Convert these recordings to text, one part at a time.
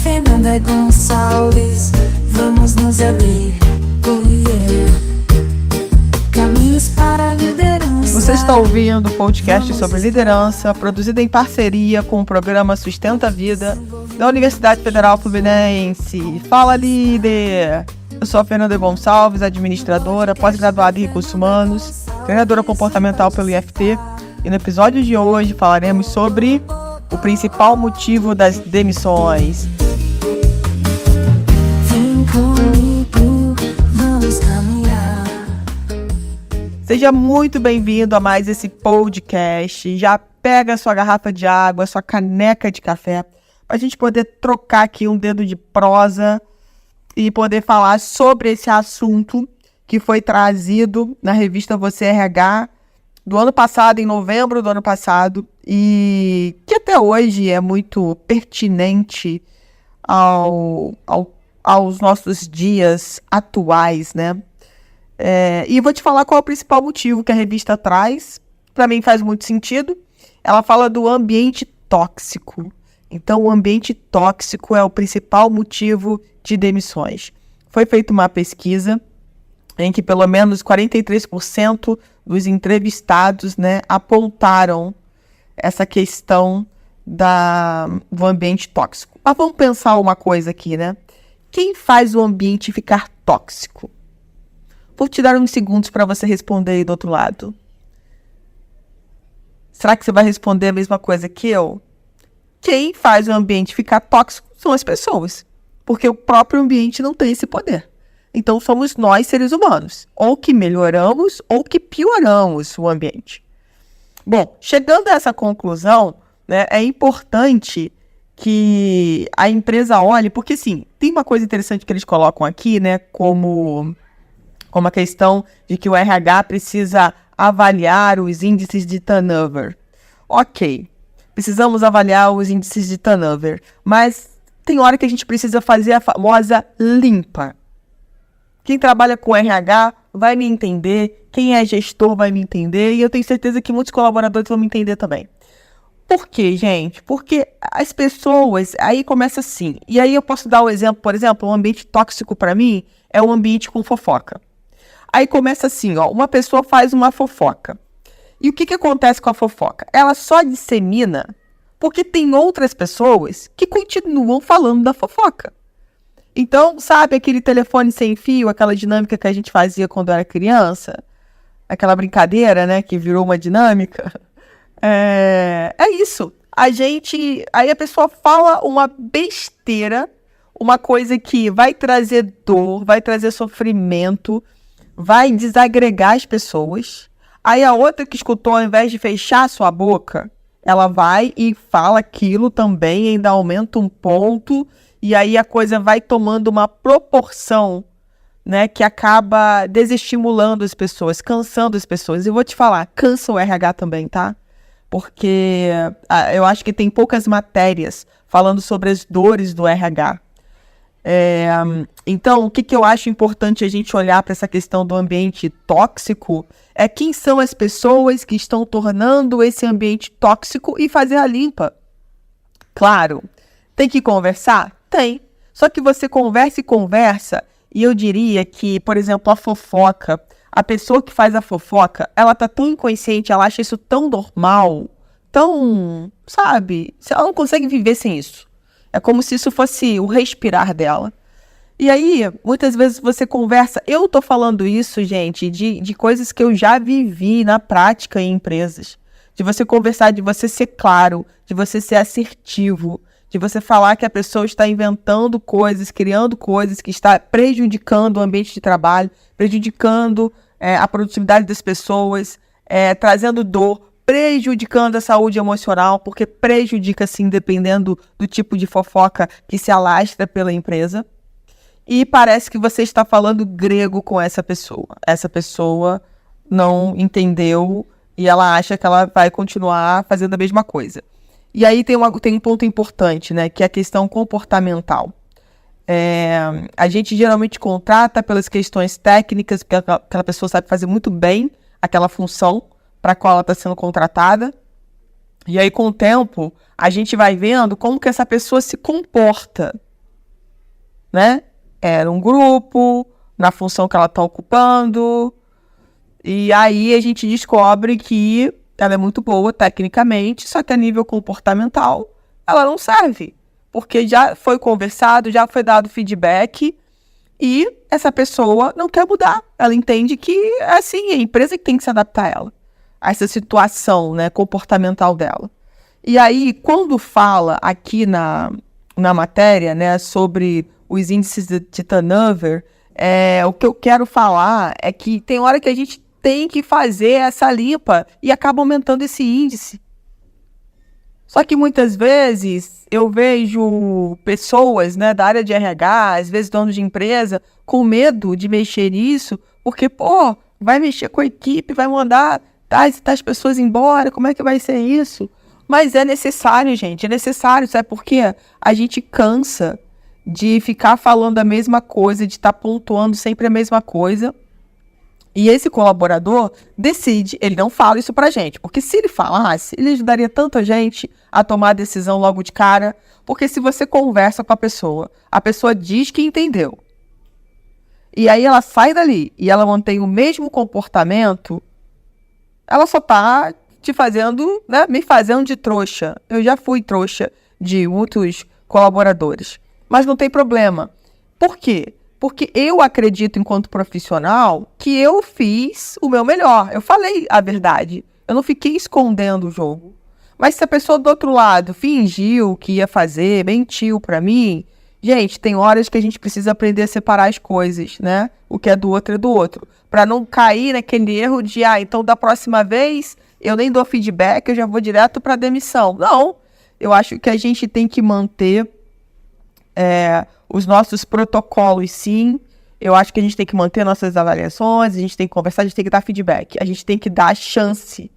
Fernanda Gonçalves, vamos nos abrir. Caminhos para a liderança. Você está ouvindo o podcast sobre liderança, produzido em parceria com o programa Sustenta a Vida da Universidade Federal Fluminense. Fala, líder! Eu sou a Fernanda Gonçalves, administradora, pós-graduada em Recursos Humanos, treinadora comportamental pelo IFT, e no episódio de hoje falaremos sobre o principal motivo das demissões. Vem comigo, vamos caminhar. Seja muito bem-vindo a mais esse podcast. Já pega a sua garrafa de água, sua caneca de café, para a gente poder trocar aqui um dedo de prosa e poder falar sobre esse assunto que foi trazido na revista Você RH do ano passado, em novembro do ano passado, e que até hoje é muito pertinente aos nossos dias atuais, né? E vou te falar qual é o principal motivo que a revista traz. Para mim faz muito sentido. Ela fala do ambiente tóxico. Então, o ambiente tóxico é o principal motivo de demissões. Foi feita uma pesquisa em que pelo menos 43% dos entrevistados, né, apontaram essa questão do ambiente tóxico. Mas vamos pensar uma coisa aqui, né? Quem faz o ambiente ficar tóxico? Vou te dar uns segundos para você responder aí do outro lado. Será que você vai responder a mesma coisa que eu? Quem faz o ambiente ficar tóxico são as pessoas, porque o próprio ambiente não tem esse poder. Então, somos nós, seres humanos, ou que melhoramos ou que pioramos o ambiente. Bom, chegando a essa conclusão, né, é importante que a empresa olhe, porque, sim, tem uma coisa interessante que eles colocam aqui, né, como a questão de que o RH precisa avaliar os índices de turnover. Ok, precisamos avaliar os índices de turnover, mas tem hora que a gente precisa fazer a famosa limpa. Quem trabalha com RH vai me entender, quem é gestor vai me entender, e eu tenho certeza que muitos colaboradores vão me entender também. Por quê, gente? Porque as pessoas, aí começa assim, e aí eu posso dar o exemplo, por exemplo, um ambiente tóxico para mim é um ambiente com fofoca. Aí começa assim, ó, uma pessoa faz uma fofoca. E o que acontece com a fofoca? Ela só dissemina porque tem outras pessoas que continuam falando da fofoca. Então, sabe aquele telefone sem fio, aquela dinâmica que a gente fazia quando era criança? Aquela brincadeira, né, que virou uma dinâmica? É isso. Aí a pessoa fala uma besteira, uma coisa que vai trazer dor, vai trazer sofrimento, vai desagregar as pessoas. Aí a outra que escutou, ao invés de fechar a sua boca, ela vai e fala aquilo também, ainda aumenta um ponto, e aí a coisa vai tomando uma proporção, né, que acaba desestimulando as pessoas, cansando as pessoas. E eu vou te falar, cansa o RH também, tá? Porque eu acho que tem poucas matérias falando sobre as dores do RH. Então, o que eu acho importante a gente olhar para essa questão do ambiente tóxico é quem são as pessoas que estão tornando esse ambiente tóxico e fazer a limpa. Claro, tem que conversar? Tem. Só que você conversa, e eu diria que, por exemplo, a fofoca, a pessoa que faz a fofoca, ela tá tão inconsciente, ela acha isso tão normal, tão, sabe? Ela não consegue viver sem isso. É como se isso fosse o respirar dela. E aí, muitas vezes você conversa... Eu tô falando isso, gente, de coisas que eu já vivi na prática em empresas. De você conversar, de você ser claro, de você ser assertivo, de você falar que a pessoa está inventando coisas, criando coisas que está prejudicando o ambiente de trabalho, prejudicando a produtividade das pessoas, trazendo dor, prejudicando a saúde emocional, porque prejudica, sim, dependendo do tipo de fofoca que se alastra pela empresa. E parece que você está falando grego com essa pessoa. Essa pessoa não entendeu e ela acha que ela vai continuar fazendo a mesma coisa. E aí tem um ponto importante, né, que é a questão comportamental. A gente geralmente contrata pelas questões técnicas, porque aquela pessoa sabe fazer muito bem aquela função para a qual ela está sendo contratada. E aí, com o tempo, a gente vai vendo como que essa pessoa se comporta. né? Era um grupo, na função que ela está ocupando. E aí a gente descobre que ela é muito boa tecnicamente, só que a nível comportamental ela não serve. Porque já foi conversado, já foi dado feedback e essa pessoa não quer mudar. Ela entende que é assim, a empresa que tem que se adaptar a ela, a essa situação, né, comportamental dela. E aí, quando fala aqui na matéria, né, sobre os índices de turnover, o que eu quero falar é que tem hora que a gente tem que fazer essa limpa e acaba aumentando esse índice. Só que muitas vezes eu vejo pessoas, né, da área de RH, às vezes donos de empresa, com medo de mexer nisso, porque, vai mexer com a equipe, vai mandar as pessoas embora, como é que vai ser isso? Mas é necessário, gente, é necessário, sabe por quê? A gente cansa de ficar falando a mesma coisa, de estar pontuando sempre a mesma coisa. E esse colaborador decide, ele não fala isso pra gente, porque se ele falasse, ele ajudaria tanta gente a tomar a decisão logo de cara, porque se você conversa com a pessoa diz que entendeu, e aí ela sai dali e ela mantém o mesmo comportamento, ela só tá te fazendo, né, me fazendo de trouxa. Eu já fui trouxa de muitos colaboradores, mas não tem problema. Por quê? Porque eu acredito, enquanto profissional, que eu fiz o meu melhor. Eu falei a verdade. Eu não fiquei escondendo o jogo. Mas se a pessoa do outro lado fingiu que ia fazer, mentiu pra mim... Gente, tem horas que a gente precisa aprender a separar as coisas, né? O que é do outro é do outro. Pra não cair naquele erro de, então da próxima vez eu nem dou feedback, eu já vou direto pra demissão. Não. Eu acho que a gente tem que manter... os nossos protocolos, sim. Eu acho que a gente tem que manter nossas avaliações, a gente tem que conversar, a gente tem que dar feedback. A gente tem que dar a chance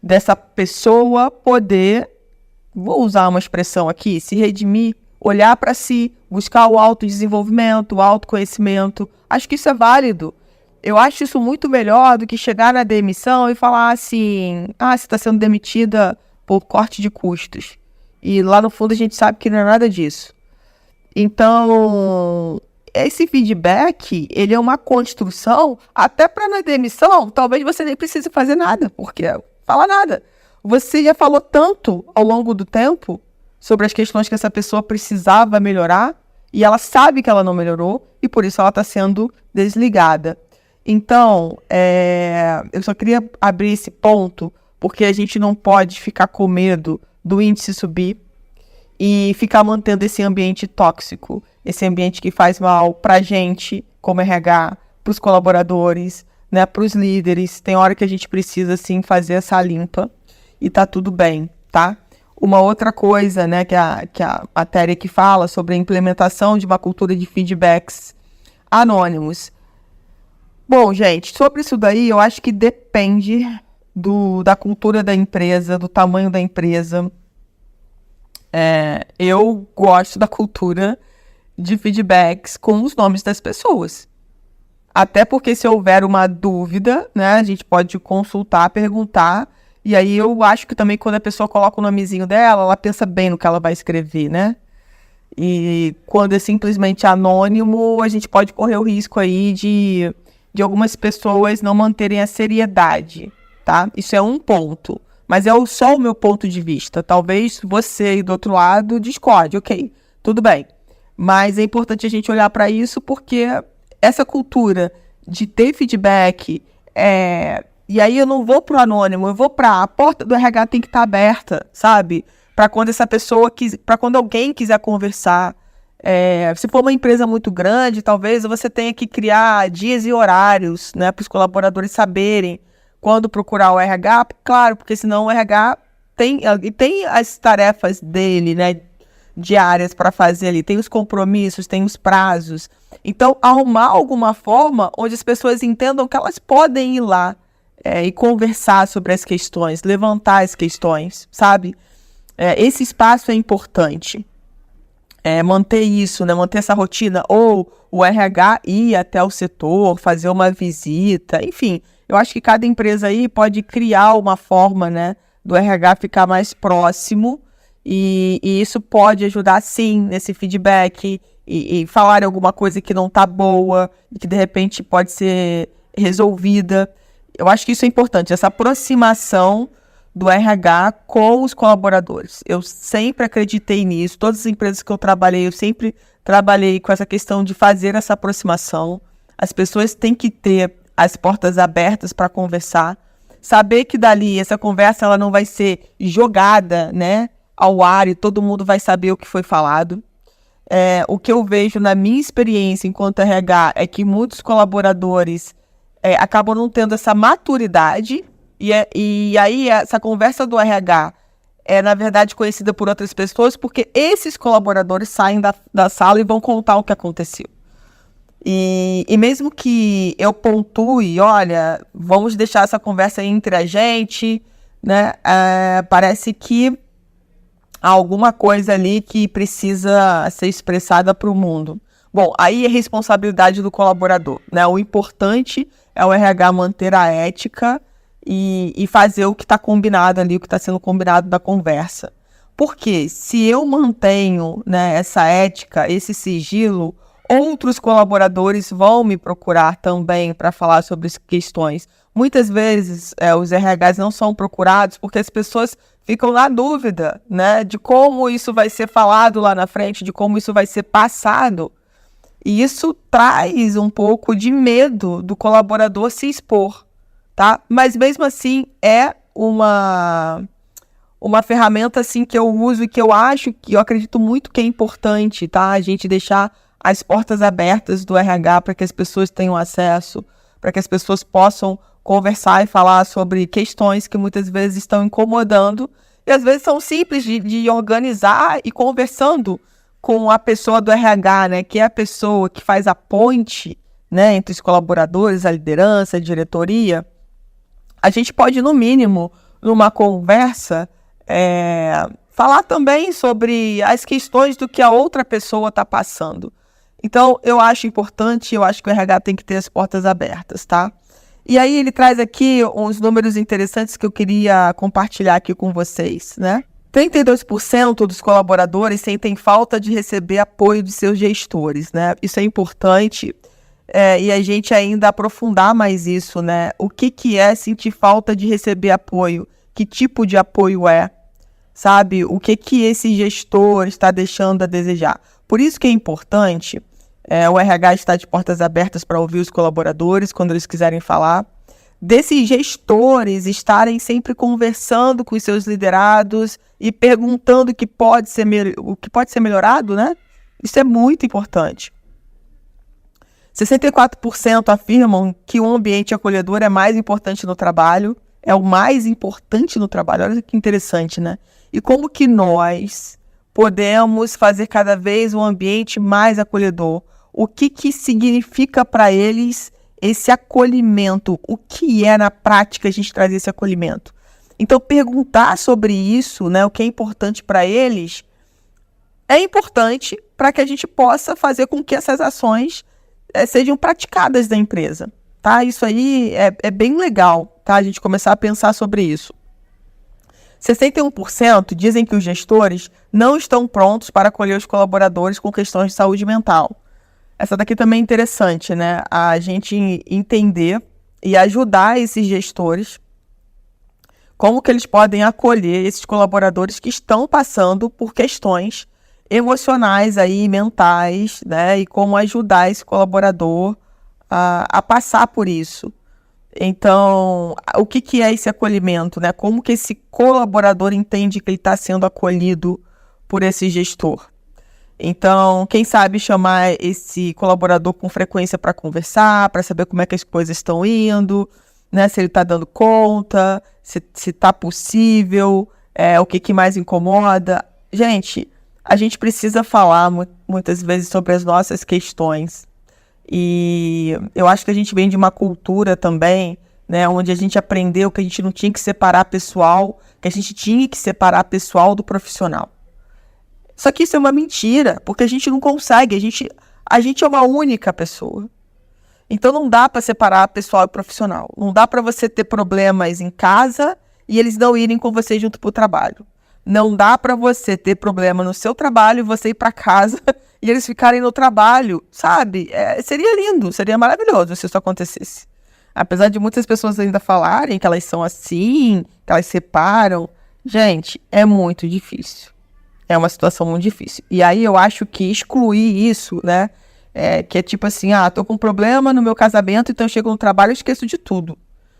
dessa pessoa poder, vou usar uma expressão aqui, se redimir, olhar para si, buscar o autodesenvolvimento, o autoconhecimento. Acho que isso é válido. Eu acho isso muito melhor do que chegar na demissão e falar assim, você está sendo demitida por corte de custos. E lá no fundo a gente sabe que não é nada disso. Então, esse feedback, ele é uma construção, até para na demissão, talvez você nem precise fazer nada, porque fala nada. Você já falou tanto ao longo do tempo sobre as questões que essa pessoa precisava melhorar, e ela sabe que ela não melhorou, e por isso ela está sendo desligada. Então, eu só queria abrir esse ponto, porque a gente não pode ficar com medo do índice subir, e ficar mantendo esse ambiente tóxico, esse ambiente que faz mal pra gente, como RH, pros colaboradores, né, pros líderes. Tem hora que a gente precisa, sim, fazer essa limpa e tá tudo bem, tá? Uma outra coisa, né, que a matéria que fala sobre a implementação de uma cultura de feedbacks anônimos. Bom, gente, sobre isso daí, eu acho que depende da cultura da empresa, do tamanho da empresa. Eu gosto da cultura de feedbacks com os nomes das pessoas. Até porque se houver uma dúvida, né, a gente pode consultar, perguntar. E aí eu acho que também quando a pessoa coloca o nomezinho dela, ela pensa bem no que ela vai escrever, né? E quando é simplesmente anônimo, a gente pode correr o risco aí de algumas pessoas não manterem a seriedade, tá? Isso é um ponto. Mas é só o meu ponto de vista. Talvez você aí do outro lado discorde, ok, tudo bem. Mas é importante a gente olhar para isso porque essa cultura de ter feedback, e aí eu não vou pro anônimo, eu vou a porta do RH tem que estar aberta, sabe? Para quando para quando alguém quiser conversar. Se for uma empresa muito grande, talvez você tenha que criar dias e horários, né, para os colaboradores saberem quando procurar o RH, claro, porque senão o RH tem as tarefas dele, né, diárias para fazer ali, tem os compromissos, tem os prazos. Então, arrumar alguma forma onde as pessoas entendam que elas podem ir lá e conversar sobre as questões, levantar as questões, sabe? Esse espaço é importante. Manter isso, né, manter essa rotina, ou o RH ir até o setor, fazer uma visita, enfim. Eu acho que cada empresa aí pode criar uma forma, né, do RH ficar mais próximo e isso pode ajudar, sim, nesse feedback e falar alguma coisa que não tá boa e que, de repente, pode ser resolvida. Eu acho que isso é importante, essa aproximação do RH com os colaboradores. Eu sempre acreditei nisso. Todas as empresas que eu trabalhei, eu sempre trabalhei com essa questão de fazer essa aproximação. As pessoas têm que ter as portas abertas para conversar. Saber que dali, essa conversa ela não vai ser jogada, né, ao ar e todo mundo vai saber o que foi falado. O que eu vejo na minha experiência enquanto RH é que muitos colaboradores acabam não tendo essa maturidade e aí essa conversa do RH é, na verdade, conhecida por outras pessoas porque esses colaboradores saem da sala e vão contar o que aconteceu. E mesmo que eu pontue, olha, vamos deixar essa conversa entre a gente, né? Parece que há alguma coisa ali que precisa ser expressada para o mundo. Bom, aí é responsabilidade do colaborador, né? O importante é o RH manter a ética e fazer o que está combinado ali, o que está sendo combinado na conversa. Porque se eu mantenho, né, essa ética, esse sigilo, outros colaboradores vão me procurar também para falar sobre as questões. Muitas vezes os RHs não são procurados porque as pessoas ficam na dúvida, né, de como isso vai ser falado lá na frente, de como isso vai ser passado. E isso traz um pouco de medo do colaborador se expor, tá? Mas mesmo assim é uma ferramenta assim que eu uso e que eu acredito muito que é importante, tá? A gente deixar as portas abertas do RH para que as pessoas tenham acesso, para que as pessoas possam conversar e falar sobre questões que muitas vezes estão incomodando e às vezes são simples de organizar e conversando com a pessoa do RH, né, que é a pessoa que faz a ponte, né, entre os colaboradores, a liderança, a diretoria. A gente pode, no mínimo, numa conversa, falar também sobre as questões do que a outra pessoa está passando. Então, eu acho importante, eu acho que o RH tem que ter as portas abertas, tá? E aí ele traz aqui uns números interessantes que eu queria compartilhar aqui com vocês, né? 32% dos colaboradores sentem falta de receber apoio de seus gestores, né? Isso é importante e a gente ainda aprofundar mais isso, né? O que é sentir falta de receber apoio? Que tipo de apoio é? Sabe? O que esse gestor está deixando a desejar? Por isso que é importante o RH estar de portas abertas para ouvir os colaboradores quando eles quiserem falar. Desses gestores estarem sempre conversando com os seus liderados e perguntando o que pode ser melhorado, né? Isso é muito importante. 64% afirmam que um ambiente acolhedor é mais importante no trabalho, é o mais importante no trabalho. Olha que interessante, né? E como que nós podemos fazer cada vez um ambiente mais acolhedor? O que significa para eles esse acolhimento? O que é na prática a gente trazer esse acolhimento? Então, perguntar sobre isso, né, o que é importante para eles, é importante para que a gente possa fazer com que essas ações sejam praticadas da empresa, tá? Isso aí é bem legal, tá? A gente começar a pensar sobre isso. 61% dizem que os gestores não estão prontos para acolher os colaboradores com questões de saúde mental. Essa daqui também é interessante, né? A gente entender e ajudar esses gestores, como que eles podem acolher esses colaboradores que estão passando por questões emocionais aí, mentais, né? E como ajudar esse colaborador a passar por isso. Então, o que é esse acolhimento, né? Como que esse colaborador entende que ele está sendo acolhido por esse gestor? Então, quem sabe chamar esse colaborador com frequência para conversar, para saber como é que as coisas estão indo, né? Se ele está dando conta, se está possível, o que mais incomoda. Gente, a gente precisa falar muitas vezes sobre as nossas questões. E eu acho que a gente vem de uma cultura também, né, onde a gente aprendeu que a gente não tinha que separar pessoal, que a gente tinha que separar pessoal do profissional. Só que isso é uma mentira, porque a gente não consegue, a gente é uma única pessoa. Então não dá para separar pessoal e profissional. Não dá para você ter problemas em casa e eles não irem com você junto para o trabalho. Não dá para você ter problema no seu trabalho e você ir para casa e eles ficarem no trabalho, sabe? Seria lindo, seria maravilhoso se isso acontecesse. Apesar de muitas pessoas ainda falarem que elas são assim, que elas separam, gente, é muito difícil. É uma situação muito difícil. E aí eu acho que excluir isso, né? Que é tipo assim, tô com um problema no meu casamento, então eu chego no trabalho e esqueço de tudo.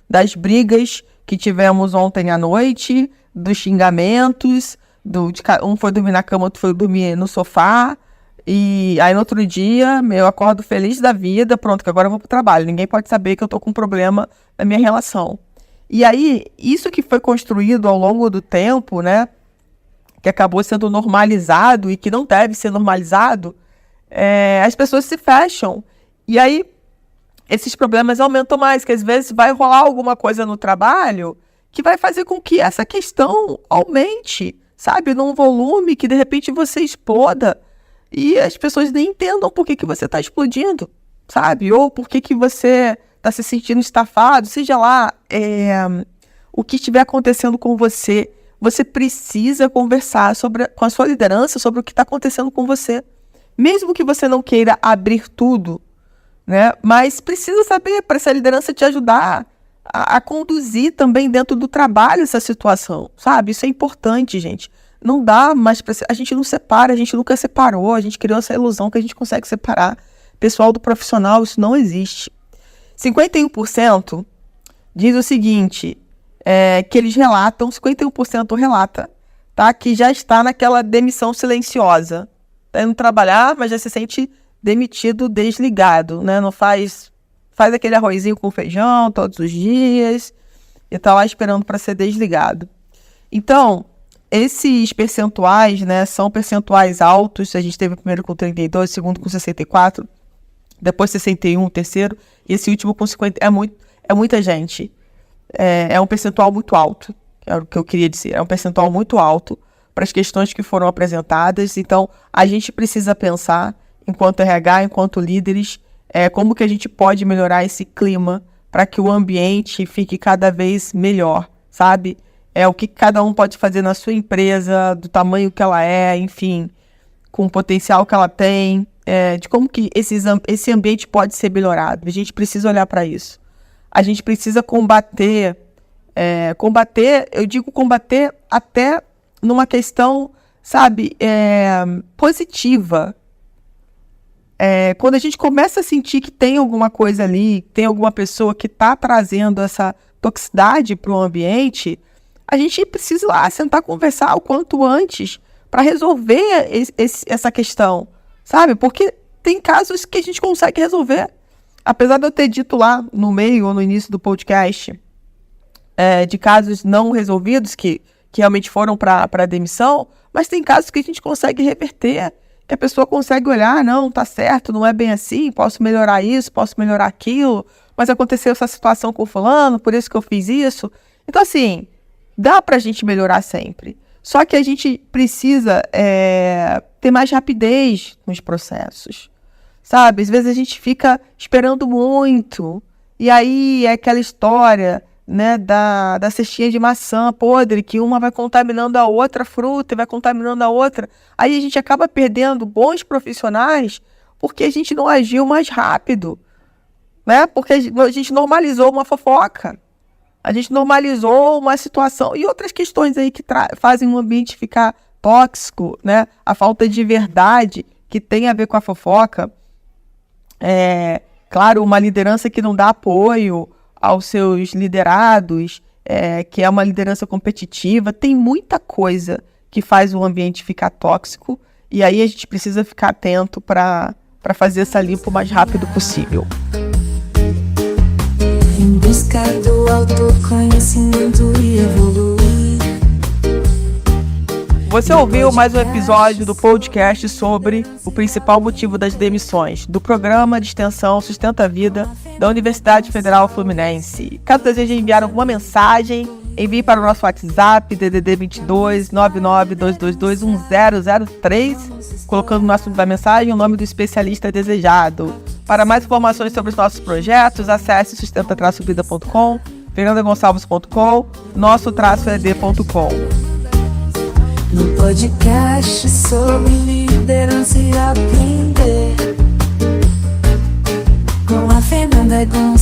Das brigas que tivemos ontem à noite, dos xingamentos, um foi dormir na cama, outro foi dormir no sofá, e aí no outro dia eu acordo feliz da vida, pronto, que agora eu vou pro trabalho, ninguém pode saber que eu tô com um problema na minha relação. E aí, isso que foi construído ao longo do tempo, né, que acabou sendo normalizado e que não deve ser normalizado, as pessoas se fecham, e aí esses problemas aumentam mais, que às vezes vai rolar alguma coisa no trabalho que vai fazer com que essa questão aumente, sabe? Num volume que de repente você exploda e as pessoas nem entendam por que você está explodindo, sabe? Ou por que você está se sentindo estafado, seja lá o que estiver acontecendo com você. Você precisa conversar com a sua liderança sobre o que está acontecendo com você. Mesmo que você não queira abrir tudo, né? Mas precisa saber para essa liderança te ajudar a conduzir também dentro do trabalho essa situação, sabe? Isso é importante, gente. Não dá mais para... A gente não separa, a gente nunca separou, a gente criou essa ilusão que a gente consegue separar pessoal do profissional, isso não existe. 51% diz o seguinte, que eles relatam, 51% relata, tá? Que já está naquela demissão silenciosa. Tá indo trabalhar, mas já se sente demitido, desligado, né? Não faz aquele arrozinho com feijão todos os dias e tá lá esperando para ser desligado. Então, esses percentuais, né, são percentuais altos. A gente teve o primeiro com 32, o segundo com 64, depois 61, o terceiro, e esse último com 50. É muita gente. É um percentual muito alto, é o que eu queria dizer. É um percentual muito alto para as questões que foram apresentadas. Então, a gente precisa pensar, enquanto RH, enquanto líderes, como que a gente pode melhorar esse clima para que o ambiente fique cada vez melhor, sabe? O que cada um pode fazer na sua empresa, do tamanho que ela é, enfim, com o potencial que ela tem, de como que esse ambiente pode ser melhorado. A gente precisa olhar para isso. A gente precisa combater, eu digo combater até numa questão, sabe, positiva. Quando a gente começa a sentir que tem alguma coisa ali, tem alguma pessoa que está trazendo essa toxicidade para o ambiente, a gente precisa lá sentar, conversar o quanto antes para resolver essa questão, sabe? Porque tem casos que a gente consegue resolver. Apesar de eu ter dito lá no meio ou no início do podcast de casos não resolvidos que realmente foram para demissão, mas tem casos que a gente consegue reverter, que a pessoa consegue olhar, não, tá certo, não é bem assim, posso melhorar isso, posso melhorar aquilo, mas aconteceu essa situação com o fulano, por isso que eu fiz isso. Então, assim, dá pra gente melhorar sempre. Só que a gente precisa ter mais rapidez nos processos, sabe? Às vezes a gente fica esperando muito, e aí é aquela história, né, da cestinha de maçã podre, que uma vai contaminando a outra fruta e vai contaminando a outra. Aí a gente acaba perdendo bons profissionais porque a gente não agiu mais rápido, né? Porque a gente normalizou uma fofoca, a gente normalizou uma situação e outras questões aí que fazem o ambiente ficar tóxico, né? A falta de verdade que tem a ver com a fofoca. Claro, uma liderança que não dá apoio aos seus liderados, que é uma liderança competitiva, tem muita coisa que faz o ambiente ficar tóxico, e aí a gente precisa ficar atento para fazer essa limpa o mais rápido possível. Em busca do autoconhecimento e evoluir. Você ouviu mais um episódio do podcast sobre o principal motivo das demissões do Programa de Extensão Sustenta a Vida da Universidade Federal Fluminense. Caso deseje enviar alguma mensagem, envie para o nosso WhatsApp, DDD 22 99222 1003, colocando no assunto da mensagem o nome do especialista desejado. Para mais informações sobre os nossos projetos, acesse sustenta-vida.com, fernandagonçalves.com, nosso-ed.com. no podcast sobre liderança e aprender, com a Fernanda Gomes.